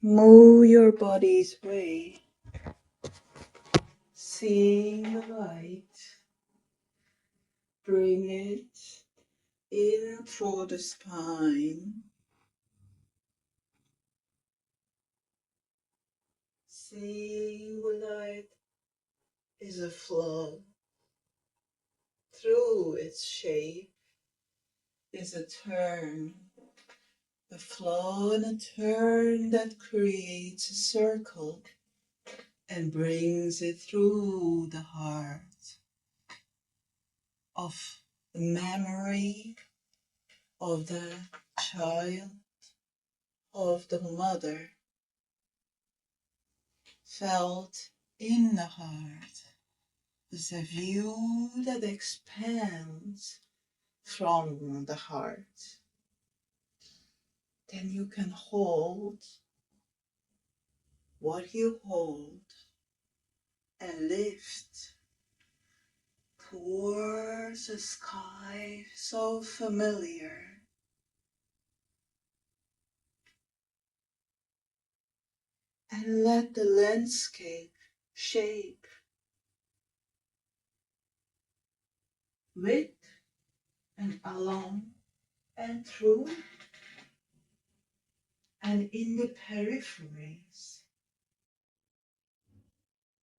Move your body's way, seeing the light. Bring it in through the spine. Seeing the light is a flow. Through its shape is a turn. A flow and a turn that creates a circle and brings it through the heart of the memory of the child, of the mother, felt in the heart is a view that expands from the heart. Then you can hold what you hold and lift towards a sky so familiar. And let the landscape shape with and along and through and in the peripheries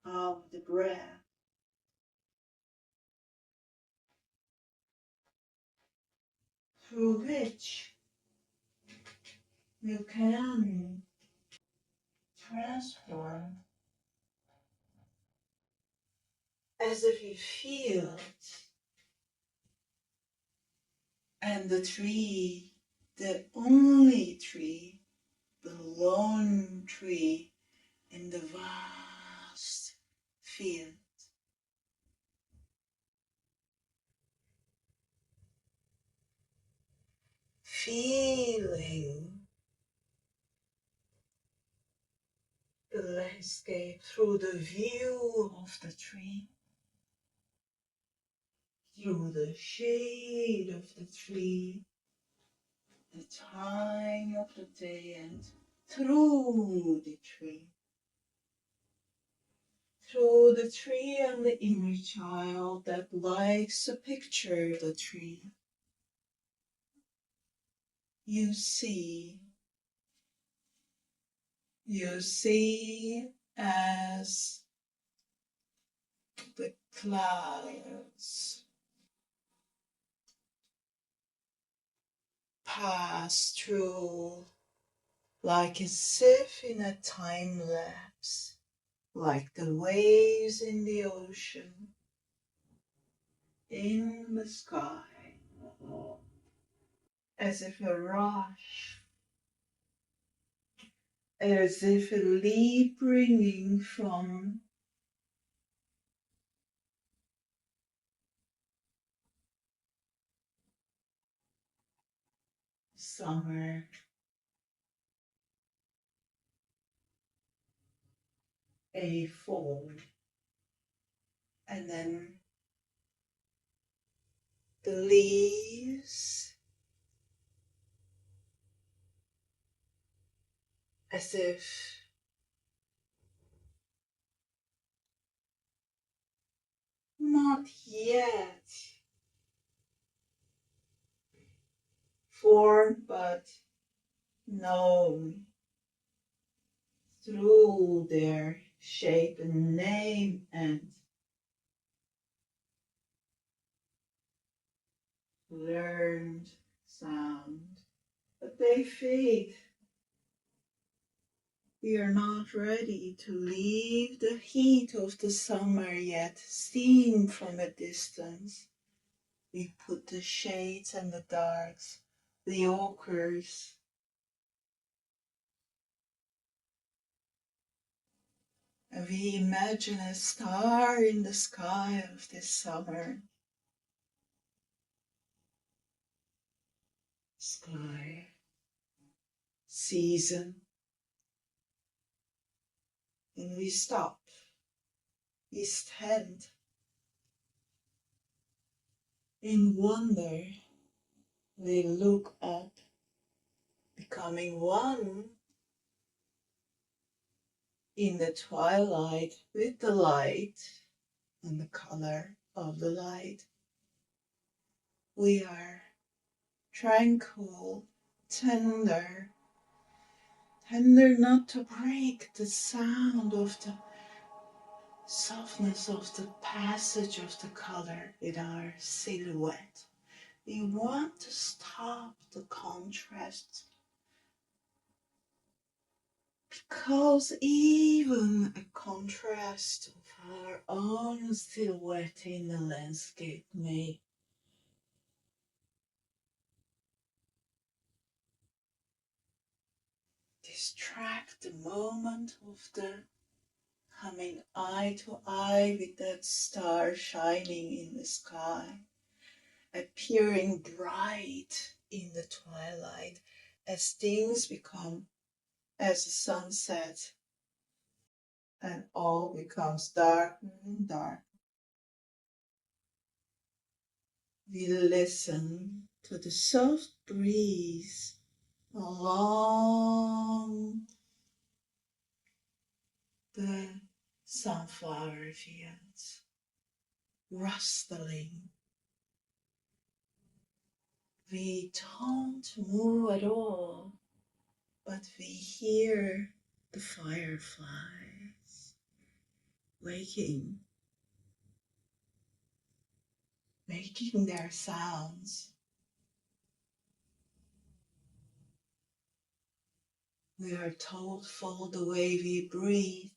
of the breath, through which you can transform as if you feel it. And the tree, the only tree, the lone tree in the vast field, feeling the landscape through the view of the tree, through the shade of the tree, the time of the day, and through the tree. Through the tree and the inner child that likes to picture the tree. You see as the clouds pass through like as if in a time lapse, like the waves in the ocean, in the sky, as if a rush, as if a leaf bringing from summer, a fall, and then the leaves as if not yet formed but known through their shape and name and learned sound. But they fade. We are not ready to leave the heat of the summer yet, seen from a distance. We put the shades and the darks, the ochres, and we imagine a star in the sky of this summer. Sky, season, and we stop. We stand in wonder. We look up, becoming one in the twilight with the light and the color of the light. We are tranquil, tender, tender not to break the sound of the softness of the passage of the color in our silhouette. We want to stop the contrast because even a contrast of our own silhouette in the landscape may distract the moment of the coming eye to eye with that star shining in the sky, appearing bright in the twilight as things become, as the sun sets and all becomes darker and darker. We listen to the soft breeze along the sunflower fields, rustling. We don't move at all, but we hear the fireflies waking, making their sounds. We are thoughtful the way we breathe.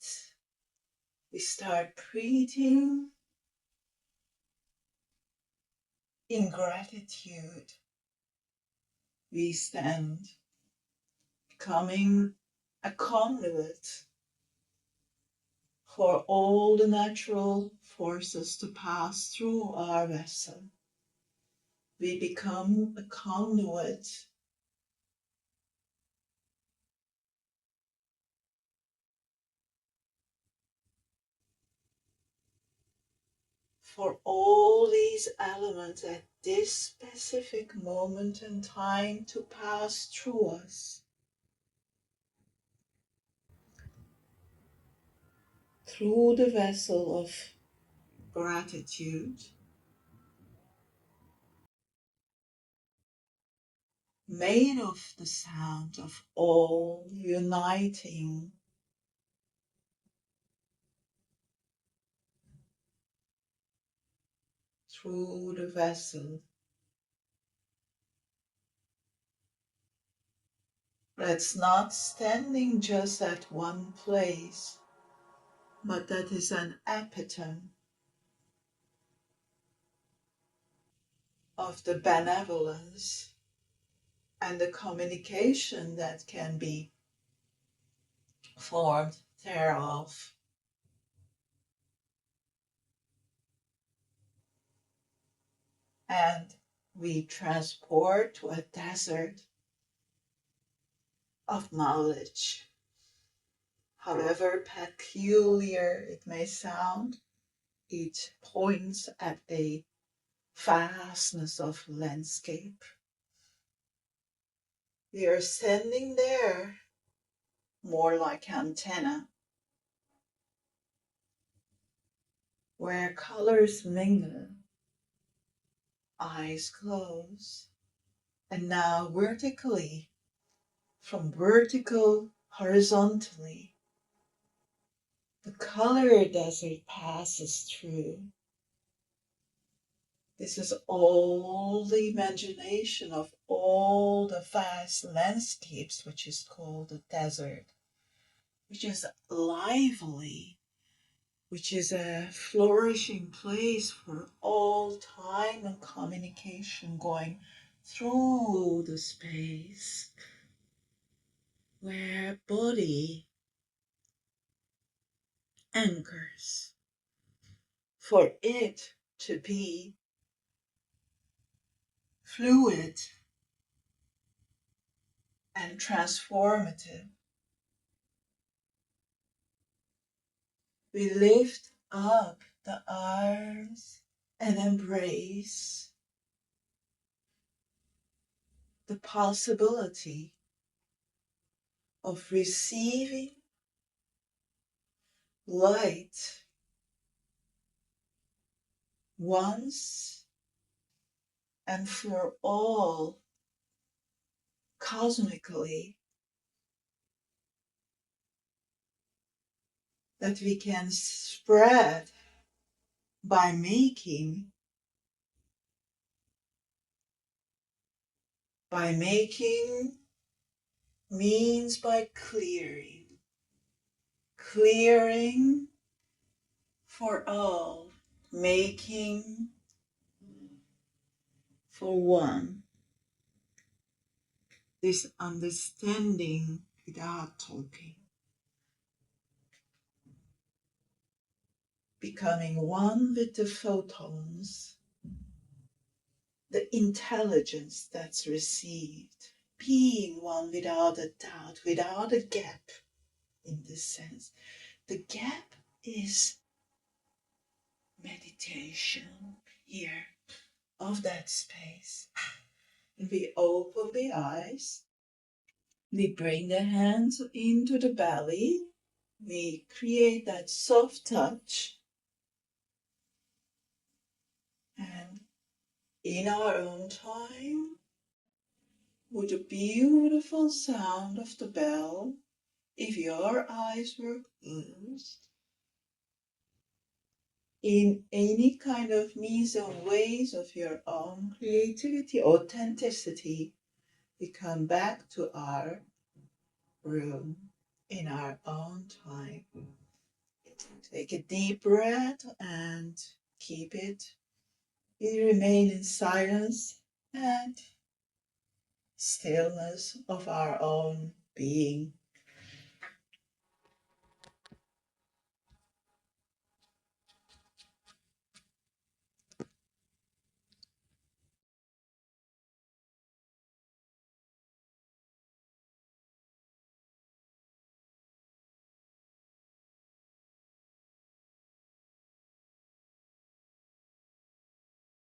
We start breathing in gratitude. We stand, becoming a conduit for all the natural forces to pass through our vessel. We become a conduit for all these elements at this specific moment in time to pass through us, through the vessel of gratitude, made of the sound of all uniting through the vessel. That's not standing just at one place, but that is an epitome of the benevolence and the communication that can be formed thereof. And we transport to a desert of knowledge. However peculiar it may sound, it points at a vastness of landscape. We are standing there more like antenna, where colors mingle, eyes close, and now vertically, from vertical horizontally, the color desert passes through. This is all the imagination of all the vast landscapes, which is called the desert, which is lively, which is a flourishing place for all time and communication going through the space, where body anchors for it to be fluid and transformative. We lift up the arms and embrace the possibility of receiving light once and for all, cosmically, that we can spread by making. By making means by clearing. Clearing for all, making for one. This understanding without talking. Becoming one with the photons, the intelligence that's received. Being one without a doubt, without a gap in this sense. The gap is meditation here of that space. And we open the eyes, we bring the hands into the belly, we create that soft touch, and in our own time, with the beautiful sound of the bell, if your eyes were closed, in any kind of means and ways of your own creativity, authenticity, we come back to our room in our own time. Take a deep breath and keep it. We remain in silence and stillness of our own being.